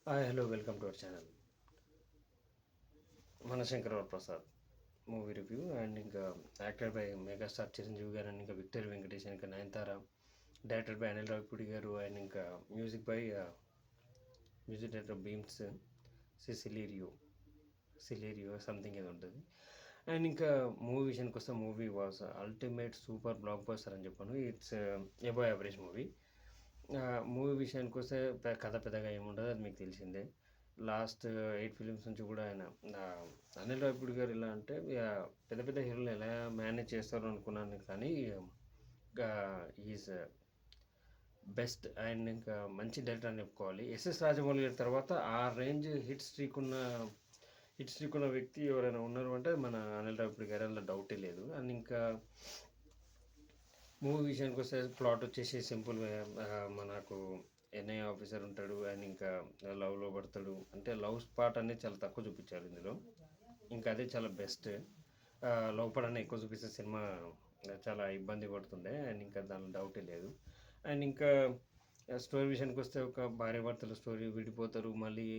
Hi hello welcome to our channel. మన Shankar Prasad movie review and ఇంకా acted by megastar Chiranjeevi garu and ఇంకా victory Venkatesh ఇంకా Nayanthara, director by Anil Ravipudi garu and ఇంకా music director Bheems Ceciroleo something ఏదో ఉంటుంది. అండ్ ఇంకా మూవీ విషయానికి వస్తే movie was ultimate super blockbuster అని చెప్పాను. It's above average movie. Movie విషయానికి వస్తే కథ పెద్దగా ఏముండదు, అది మీకు తెలిసిందే. లాస్ట్ 8 ఫిలిమ్స్ నుంచి కూడా ఆయన అనిల్ రావిపూడి గారు ఎలా అంటే పెద్ద పెద్ద హీరోలు ఎలా మేనేజ్ చేస్తారు అనుకున్నాను, కానీ ఈజ్ బెస్ట్ అండ్ ఇంకా మంచి డైరెక్టర్ అని చెప్పుకోవాలి. ఎస్ఎస్ రాజమౌళి గారి తర్వాత ఆ రేంజ్ హిట్ స్ట్రీక్ ఉన్న వ్యక్తి ఎవరైనా ఉన్నారు అంటే మన అనిల్ రావిపూడి గారు, అలా డౌటే లేదు. అండ్ ఇంకా మూవీ విషయానికి వస్తే ప్లాట్ వచ్చేసి సింపుల్గా మనకు ఎన్ఐ ఆఫీసర్ ఉంటాడు అండ్ ఇంకా లవ్లో పడతాడు. అంటే లవ్ స్పాట్ అనేది చాలా తక్కువ చూపించారు ఇందులో, ఇంకా అదే చాలా బెస్ట్. లవ్ పడని ఎక్కువ చూపిస్తే సినిమా చాలా ఇబ్బంది పడుతుండే అండ్ ఇంకా దానిలో డౌటే లేదు. అండ్ ఇంకా స్టోరీ విషయానికి వస్తే ఒక భార్యాభర్తల స్టోరీ, విడిపోతారు మళ్ళీ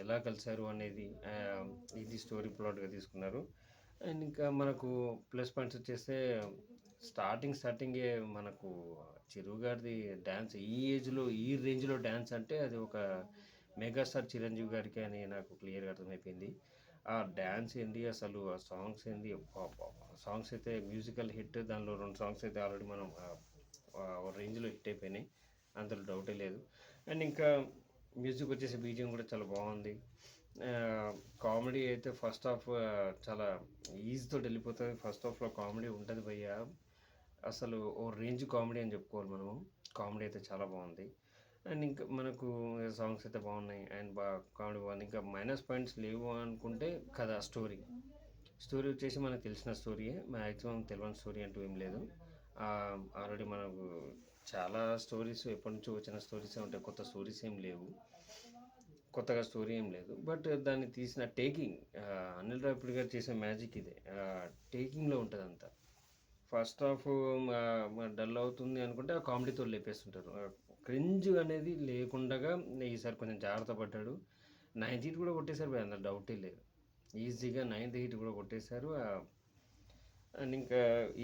ఎలా కలిశారు అనేది ఇది స్టోరీ ప్లాట్గా తీసుకున్నారు. అండ్ ఇంకా మనకు ప్లస్ పాయింట్స్ వచ్చేస్తే స్టార్టింగే మనకు చిరు గారిది డ్యాన్స్ ఈ ఏజ్లో ఈ రేంజ్లో డ్యాన్స్ అంటే అది ఒక మెగాస్టార్ చిరంజీవి గారికి అని నాకు క్లియర్గా అర్థమైపోయింది. ఆ డ్యాన్స్ ఏంది, అసలు ఆ సాంగ్స్ ఏంది, సాంగ్స్ అయితే మ్యూజికల్ హిట్. దానిలో 2 సాంగ్స్ అయితే ఆల్రెడీ మనం రేంజ్లో హిట్ అయిపోయినాయి, అందులో డౌటే లేదు. అండ్ ఇంకా మ్యూజిక్ వచ్చేసి బీజియం కూడా చాలా బాగుంది. కామెడీ అయితే ఫస్ట్ హాఫ్ చాలా ఈజీతో వెళ్ళిపోతుంది. ఫస్ట్ హాఫ్లో కామెడీ ఉంటుంది భయ్య, అసలు ఓ రేంజ్ కామెడీ అని చెప్పుకోవాలి మనము. కామెడీ అయితే చాలా బాగుంది. అండ్ ఇంకా మనకు సాంగ్స్ అయితే బాగున్నాయి అండ్ బాగా కామెడీ బాగుంది. ఇంకా మైనస్ పాయింట్స్ లేవు అనుకుంటే కదా, స్టోరీ వచ్చేసి మనకు తెలిసిన స్టోరీయే, మ్యాక్సిమం తెలియని స్టోరీ అంటూ ఏం లేదు. ఆల్రెడీ మనకు చాలా స్టోరీస్ ఎప్పటి నుంచో వచ్చిన స్టోరీసే ఉంటాయి, కొత్తగా స్టోరీ ఏం లేదు. బట్ దాన్ని తీసిన టేకింగ్, అనిల్ రావిపూడి గారు చేసే మ్యాజిక్ ఇదే, టేకింగ్లో ఉంటుంది అంతా. ఫస్ట్ హాఫ్ డల్ అవుతుంది అనుకుంటే ఆ కామెడీతో లేపేస్తుంటారు. క్రింజ్ అనేది లేకుండా ఈసారి కొంచెం జాగ్రత్త పడ్డాడు. 9th హీట్ కూడా కొట్టేశారు, అందులో డౌటే లేదు. ఈజీగా 9th హీట్ కూడా కొట్టేశారు. అండ్ ఇంకా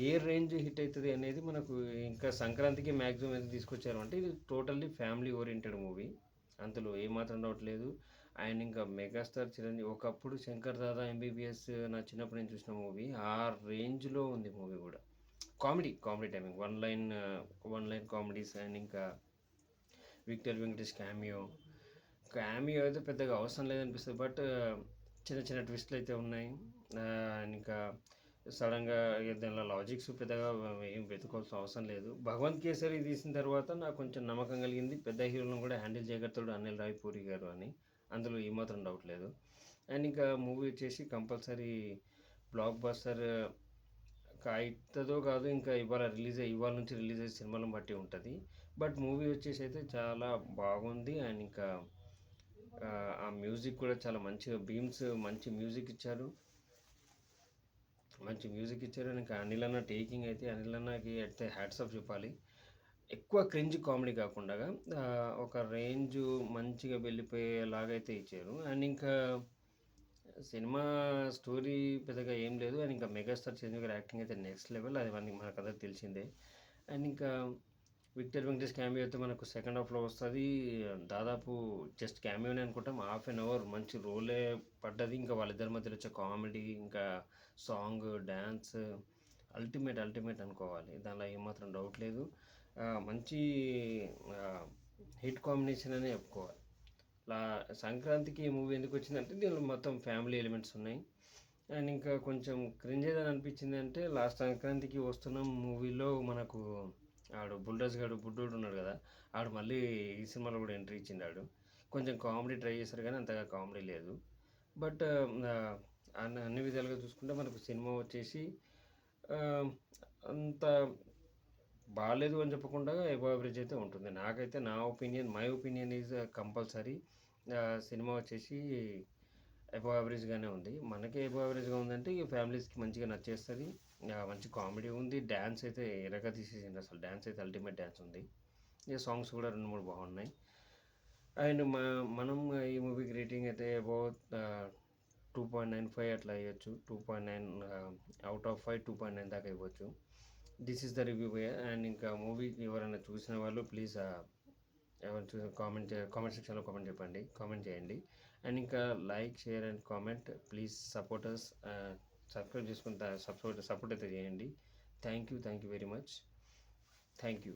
ఏ రేంజ్ హిట్ అవుతుంది అనేది మనకు ఇంకా సంక్రాంతికి మ్యాక్సిమం ఎంత తీసుకొచ్చారు అంటే ఇది టోటల్లీ ఫ్యామిలీ ఓరియంటెడ్ మూవీ, అందులో ఏమాత్రం డౌట్ లేదు. అండ్ ఇంకా మెగాస్టార్ చిరంజీవి ఒకప్పుడు శంకర్ దాదా ఎంబీబీఎస్ నా చిన్నప్పుడు నేను చూసిన మూవీ, ఆ రేంజ్లో ఉంది మూవీ కూడా. Comedy timing one line comedies and ఇంకా విక్టర్ వెంకటేష్ క్యామియో అయితే పెద్దగా అవసరం లేదనిపిస్తుంది. బట్ చిన్న చిన్న ట్విస్ట్లు అయితే ఉన్నాయి. ఇంకా సడన్గా దానిలో లాజిక్స్ పెద్దగా ఏం వెతుకోవాల్సిన అవసరం లేదు. భగవంత్ కేసరి తీసిన తర్వాత నాకు కొంచెం నమ్మకం కలిగింది, పెద్ద హీరోలను కూడా హ్యాండిల్ చేయగలుగుతాడు అనిల్ రావిపూడి గారు అని, అందులో ఏమాత్రం డౌట్ లేదు. అండ్ ఇంకా మూవీ వచ్చేసి కంపల్సరీ బ్లాక్ బస్టర్ అవుతుందో కాదు, ఇంకా ఇవాళ నుంచి రిలీజ్ అయ్యే సినిమాలను బట్టి ఉంటుంది. బట్ మూవీ వచ్చేసి అయితే చాలా బాగుంది. అండ్ ఇంకా ఆ మ్యూజిక్ కూడా చాలా మంచిగా, బీమ్స్ మంచి మ్యూజిక్ ఇచ్చారు. ఇంకా అనిల్ అన్న టేకింగ్ అయితే, అనిల్ అన్నకి అయితే హ్యాట్స్ ఆఫ్ చెప్పాలి. ఎక్కువ క్రింజ్ కామెడీ కాకుండా ఒక రేంజ్ మంచిగా వెళ్ళిపోయేలాగైతే ఇచ్చారు. అండ్ ఇంకా సినిమా స్టోరీ పెద్దగా ఏం లేదు. అండ్ ఇంకా మెగాస్టార్ చిరంజీవి గారి యాక్టింగ్ అయితే నెక్స్ట్ లెవెల్, అది మనకు తెలిసిందే. అండ్ ఇంకా విక్టర్ వెంకటేష్ క్యామియో అయితే మనకు సెకండ్ హాఫ్లో వస్తుంది. దాదాపు జస్ట్ క్యామియోనే అనుకుంటాం, హాఫ్ అన్ అవర్ మంచి రోలే పడ్డది. ఇంకా వాళ్ళిద్దరి మధ్యలో వచ్చే కామెడీ, ఇంకా సాంగ్, డ్యాన్స్ అల్టిమేట్ అనుకోవాలి, దానిలో ఏమాత్రం డౌట్ లేదు. మంచి హిట్ కాంబినేషన్ అనే చెప్పుకోవాలి. సంక్రాంతికి ఈ మూవీ ఎందుకు వచ్చిందంటే దీనిలో మొత్తం ఫ్యామిలీ ఎలిమెంట్స్ ఉన్నాయి. అండ్ ఇంకా కొంచెం క్రింజ్ ఏదని అనిపించింది అంటే లాస్ట్ సంక్రాంతికి వస్తున్న మూవీలో మనకు బుల్రాజ్ గారు బుడ్డోడు ఉన్నాడు కదా, ఆడు మళ్ళీ ఈ సినిమాలో కూడా ఎంట్రీ ఇచ్చిండాడు. కొంచెం కామెడీ ట్రై చేశారు కానీ అంతగా కామెడీ లేదు. బట్ అన్ని విధాలుగా చూసుకుంటే మనకు సినిమా వచ్చేసి అంత బాగాలేదు అని చెప్పకుండా ఎబవ్ యావరేజ్ అయితే ఉంటుంది. నాకైతే my opinion is compulsory cinema వచ్చేసి ఎబవ్ యావరేజ్గానే ఉంది. మనకే ఎబవ్ యావరేజ్గా ఉందంటే ఈ ఫ్యామిలీస్కి మంచిగా నచ్చేస్తుంది. మంచి కామెడీ ఉంది, డ్యాన్స్ అయితే ఎరగా తీసేసింది, అసలు డ్యాన్స్ అయితే అల్టిమేట్ డ్యాన్స్ ఉంది. ఈ సాంగ్స్ కూడా 2-3 బాగున్నాయి. అండ్ మనం ఈ మూవీకి రేటింగ్ అయితే అబౌట్ 2.95 అట్లా ఇవ్వచ్చు. 2.9 అవుట్ ఆఫ్ 5 2.9 దాకా ఇవ్వచ్చు. This is the review way. And ఇంకా మూవీ ఎవరైనా చూసిన వాళ్ళు ప్లీజ్ ఎవరైనా చూసిన కామెంట్ సెక్షన్లో కామెంట్ చేయండి. అండ్ ఇంకా like, share and comment. Please support us. Subscribe చేసుకుంటా సపోర్ట్ అయితే చేయండి. Thank you very much. Thank you.